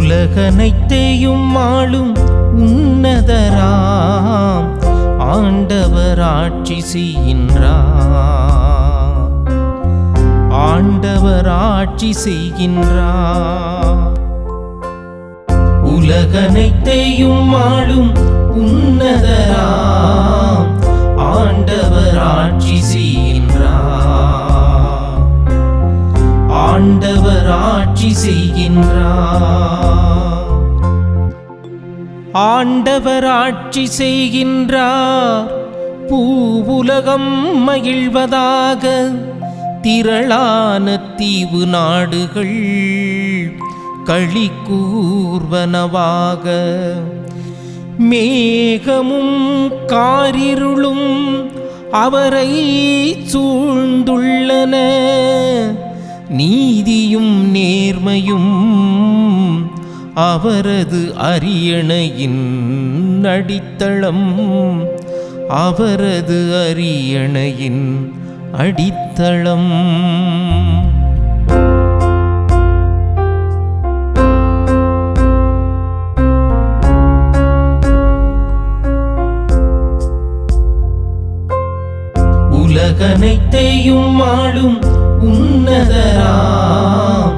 உலகனைத்தையும் ஆளும் உன்னதராம் ஆண்டவர் ஆட்சி செய்கின்றார். ஆண்டவர் ஆட்சி செய்கின்றார். உலகனைத்தையும் ஆளும் உன்னதராம் ஆண்டவர் ஆட்சி செய்கின்றார். ஆண்டவர் ஆட்சி செய்கின்றார். ஆண்டவர் ஆட்சி செய்கின்றார். பூவுலகம் மகிழ்வதாக, திரளான தீவு நாடுகள் களி கூர்வனவாக. மேகமும் காரிருளும் அவரை சூழ்ந்துள்ளன. நீதியும் நேர்மையும் அவரது அரியணையின் அடித்தளம். அவரது அரியணையின் அடித்தளம். உலகனைத்தையும் ஆளும் உன்னதராம்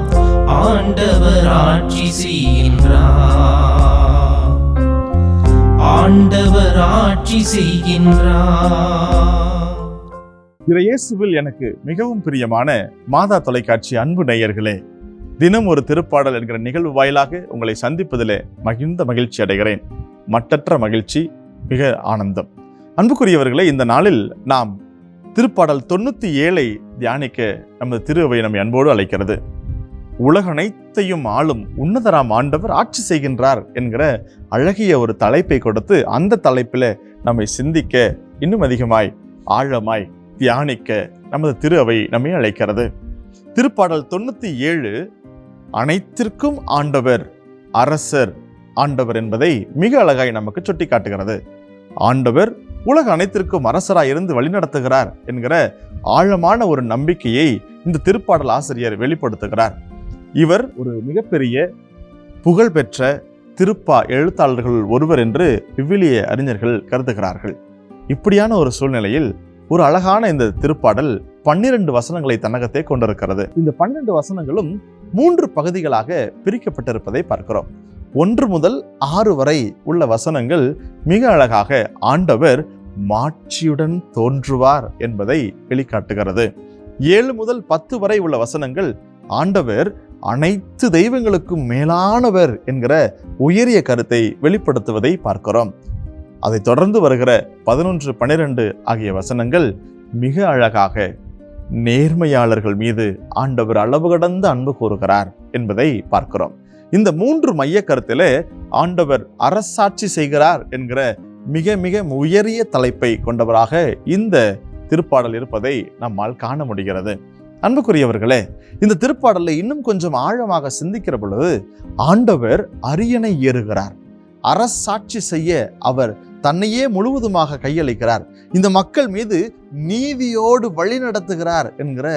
ஆண்டவர் ஆட்சி செய்கின்றார். ஆண்டவர் ஆட்சி செய்கின்றார். இயேசுவில் எனக்கு மிகவும் பிரியமான மாதா தொலைக்காட்சி அன்பு நேயர்களே, தினம் ஒரு திருப்பாடல் என்கிற நிகழ்வு வாயிலாக உங்களை சந்திப்பதிலே மகிழ்ந்த மகிழ்ச்சி அடைகிறேன். மட்டற்ற மகிழ்ச்சி, மிக ஆனந்தம். அன்புக்குரியவர்களே, இந்த நாளில் நாம் திருப்பாடல் 97 தியானிக்க நமது திருவை நம்மை அன்போடு அழைக்கிறது. உலகனைத்தையும் ஆளும் உன்னதராம் ஆண்டவர் ஆட்சி செய்கின்றார் என்கிற அழகிய ஒரு தலைப்பை கொடுத்து அந்த தலைப்பில் நம்மை சிந்திக்க, இன்னும் அதிகமாய் ஆழமாய் தியானிக்க நமது திரு அவை நம்மை அழைக்கிறது. திருப்பாடல் 97 அனைத்திற்கும் ஆண்டவர், அரசர், ஆண்டவர் என்பதை மிக அழகாய் நமக்கு சுட்டி காட்டுகிறது. ஆண்டவர் உலக அனைத்திற்கும் அரசராய் இருந்து வழிநடத்துகிறார் என்கிற ஆழமான ஒரு நம்பிக்கையை இந்த திருப்பாடல் ஆசிரியர் வெளிப்படுத்துகிறார். இவர் ஒரு மிகப்பெரிய புகழ்பெற்ற திருப்பா எழுத்தாளர்கள் ஒருவர் என்று விவிலிய அறிஞர்கள் கருதுகிறார்கள். இப்படியான ஒரு சூழ்நிலையில் ஒரு அழகான இந்த திருப்பாடல் 12 வசனங்களை தன்னகத்தை கொண்டிருக்கிறது. இந்த 12 வசனங்களும் 3 பகுதிகளாக பிரிக்கப்பட்டிருப்பதை பார்க்கிறோம். 1 முதல் 6 வரை உள்ள வசனங்கள் மிக அழகாக ஆண்டவர் மாட்சியுடன் தோன்றுவார் என்பதை வெளிக்காட்டுகிறது. 7 முதல் 10 வரை உள்ள வசனங்கள் ஆண்டவர் அனைத்து தெய்வங்களுக்கும் மேலானவர் என்கிற உயரிய கருத்தை வெளிப்படுத்துவதை பார்க்கிறோம். அதை தொடர்ந்து வருகிற 11, 12 ஆகிய வசனங்கள் மிக அழகாக நேர்மையாளர்கள் மீது ஆண்டவர் அளவு கடந்த அன்பு கூறுகிறார் என்பதை பார்க்கிறோம். இந்த 3 மைய கருத்திலே ஆண்டவர் அரசாட்சி செய்கிறார் என்கிற மிக மிக உயரிய தலைப்பை கொண்டவராக இந்த திருப்பாடல் இருப்பதை நம்மால் காண முடிகிறது. அன்புக்குரியவர்களே, இந்த திருப்பாடலை இன்னும் கொஞ்சம் ஆழமாக சிந்திக்கிற பொழுது ஆண்டவர் அரியணை ஏறுகிறார். அரசாட்சி செய்ய அவர் தன்னையே முழுவதுமாக கையளிக்கிறார். இந்த மக்கள் மீது நீதியோடு வழி நடத்துகிறார் என்கிற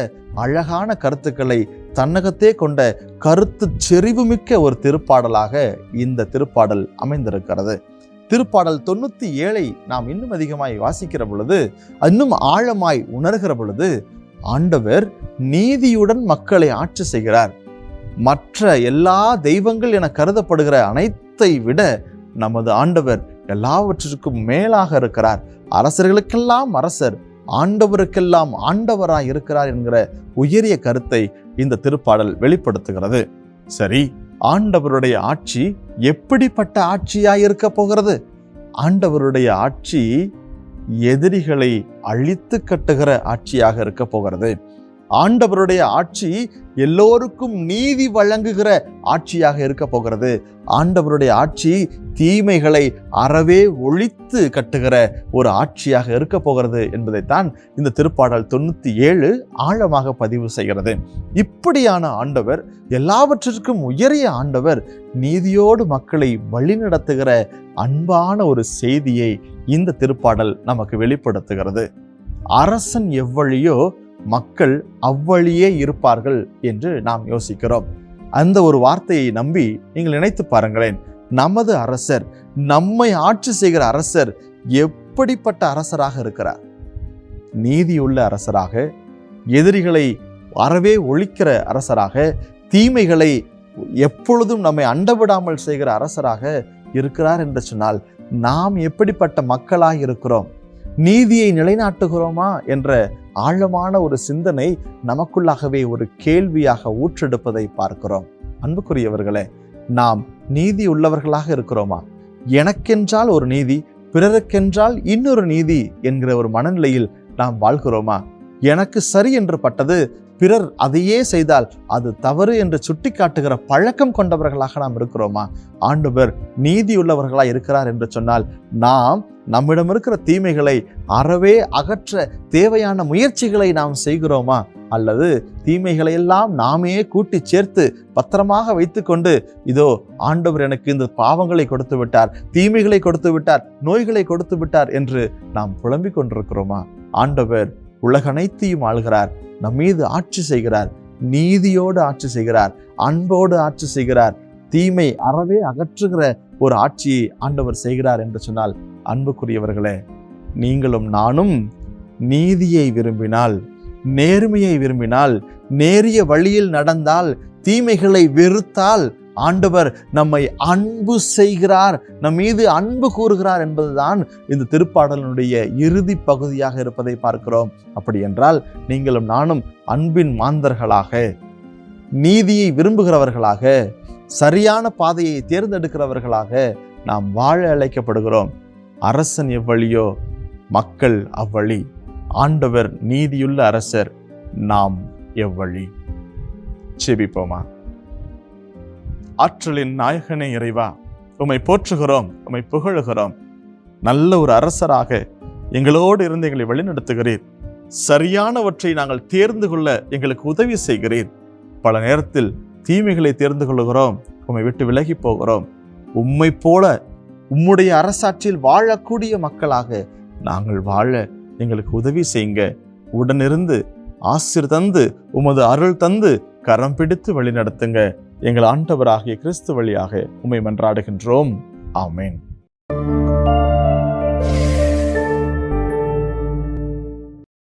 அழகான கருத்துக்களை தன்னகத்தே கொண்ட கருத்து செறிவுமிக்க ஒரு திருப்பாடலாக இந்த திருப்பாடல் அமைந்திருக்கிறது. திருப்பாடல் 97 நாம் இன்னும் அதிகமாய் வாசிக்கிற பொழுது, இன்னும் ஆழமாய் உணர்கிற பொழுது ஆண்டவர் நீதியுடன் மக்களை ஆட்சி செய்கிறார். மற்ற எல்லா தெய்வங்கள் என கருதப்படுகிற அனைத்தை விட நமது ஆண்டவர் எல்லாவற்றிற்கும் மேலாக இருக்கிறார். அரசர்களுக்கெல்லாம் அரசர், ஆண்டவருக்கெல்லாம் ஆண்டவராய் இருக்கிறார் என்கிற உயரிய கருத்தை இந்த திருப்பாடல் வெளிப்படுத்துகிறது. சரி, ஆண்டவருடைய ஆட்சி எப்படிப்பட்ட ஆட்சியாய் இருக்க போகிறது? ஆண்டவருடைய ஆட்சி எதிரிகளை அழித்து கட்டுகிற ஆட்சியாக இருக்க போகிறது. ஆண்டவருடைய ஆட்சி எல்லோருக்கும் நீதி வழங்குகிற ஆட்சியாக இருக்க போகிறது. ஆண்டவருடைய ஆட்சி தீமைகளை அறவே ஒழித்து கட்டுகிற ஒரு ஆட்சியாக இருக்க போகிறது என்பதைத்தான் இந்த திருப்பாடல் 97 ஆழமாக பதிவு செய்கிறது. இப்படியான ஆண்டவர், எல்லாவற்றிற்கும் உயரிய ஆண்டவர், நீதியோடு மக்களை வழிநடத்துகிற அன்பான ஒரு செய்தியை இந்த திருப்பாடல் நமக்கு வெளிப்படுத்துகிறது. அரசன் எவ்வழியோ மக்கள் அவ்வழியே இருப்பார்கள் என்று நாம் யோசிக்கிறோம். அந்த ஒரு வார்த்தையை நம்பி நீங்கள் நினைத்து பாருங்களேன். நமது அரசர், நம்மை ஆட்சி செய்கிற அரசர் எப்படிப்பட்ட அரசராக இருக்கிறார்? நீதியுள்ள அரசராக, எதிரிகளை அறவே ஒழிக்கிற அரசராக, தீமைகளை எப்பொழுதும் நம்மை அண்டவிடாமல் செய்கிற அரசராக இருக்கிறார் என்று சொன்னால் நாம் எப்படிப்பட்ட மக்களாக இருக்கிறோம்? நீதியை நிலைநாட்டுகிறோமா என்ற ஆழமான ஒரு சிந்தனை நமக்குள்ளாகவே ஒரு கேள்வியாக ஊற்றெடுப்பதை பார்க்கிறோம். அன்புக்குரியவர்களே, நாம் நீதி உள்ளவர்களாக இருக்கிறோமா? எனக்கென்றால் ஒரு நீதி, பிறருக்கென்றால் இன்னொரு நீதி என்கிற ஒரு மனநிலையில் நாம் வாழ்கிறோமா? எனக்கு சரி என்று பட்டது பிறர் அதையே செய்தால் அது தவறு என்று சுட்டி காட்டுகிற பழக்கம் கொண்டவர்களாக நாம் இருக்கிறோமா? ஆண்டவர் நீதியுள்ளவர்களாக இருக்கிறார் என்று சொன்னால் நாம் நம்மிடம் இருக்கிற தீமைகளை அறவே அகற்ற தேவையான முயற்சிகளை நாம் செய்கிறோமா? அல்லது தீமைகளை எல்லாம் நாமே கூட்டி சேர்த்து பத்திரமாக வைத்துக்கொண்டு, இதோ ஆண்டவர் எனக்கு இந்த பாவங்களை கொடுத்து விட்டார், தீமைகளை கொடுத்து விட்டார், நோய்களை கொடுத்து விட்டார் என்று நாம் புலம்பிக் கொண்டிருக்கிறோமா? ஆண்டவர் உலகனைத்தையும் ஆளுகிறார், நம் மீது ஆட்சி செய்கிறார், நீதியோடு ஆட்சி செய்கிறார், அன்போடு ஆட்சி செய்கிறார், தீமை அறவே அகற்றுகிற ஒரு ஆட்சியை ஆண்டவர் செய்கிறார் என்று சொன்னால், அன்புக்குரியவர்களே, நீங்களும் நானும் நீதியை விரும்பினால், நேர்மையை விரும்பினால், நேரிய வழியில் நடந்தால், தீமைகளை வெறுத்தால் ஆண்டவர் நம்மை அன்பு செய்கிறார், நம் மீது அன்பு கூறுகிறார் என்பதுதான் இந்த திருப்பாடலினுடைய இறுதி பகுதியாக இருப்பதை பார்க்கிறோம். அப்படி என்றால் நீங்களும் நானும் அன்பின் மாந்தர்களாக, நீதியை விரும்புகிறவர்களாக, சரியான பாதையை தேர்ந்தெடுக்கிறவர்களாக நாம் வாழ அழைக்கப்படுகிறோம். அரசன் எவ்வழியோ மக்கள் அவ்வழி. ஆண்டவர் நீதியுள்ள அரசர், நாம் எவ்வழி? செபிப்போமா. ஆற்றலின் நாயகனே இறைவா, உம்மை போற்றுகிறோம், உம்மை புகழுகிறோம். நல்ல ஒரு அரசராக எங்களோடு இருந்து எங்களை வழிநடத்துகிறீர். சரியானவற்றை நாங்கள் தேர்ந்து கொள்ள எங்களுக்கு உதவி செய்கிறீர். பல நேரத்தில் தீமைகளை தேர்ந்து கொள்ளுகிறோம், உம்மை விட்டு விலகி போகிறோம். உம்மை போல உம்முடைய அரசாட்சியில் வாழக்கூடிய மக்களாக நாங்கள் வாழ எங்களுக்கு உதவி செய்யுங்க. உடனிருந்து ஆசீர் தந்து, உமது அருள் தந்து, கரம் பிடித்து வழி நடத்துங்க. எங்கள் ஆண்டவராகிய கிறிஸ்து வழியாக உம்மை மன்றாடுகின்றோம். ஆமென்.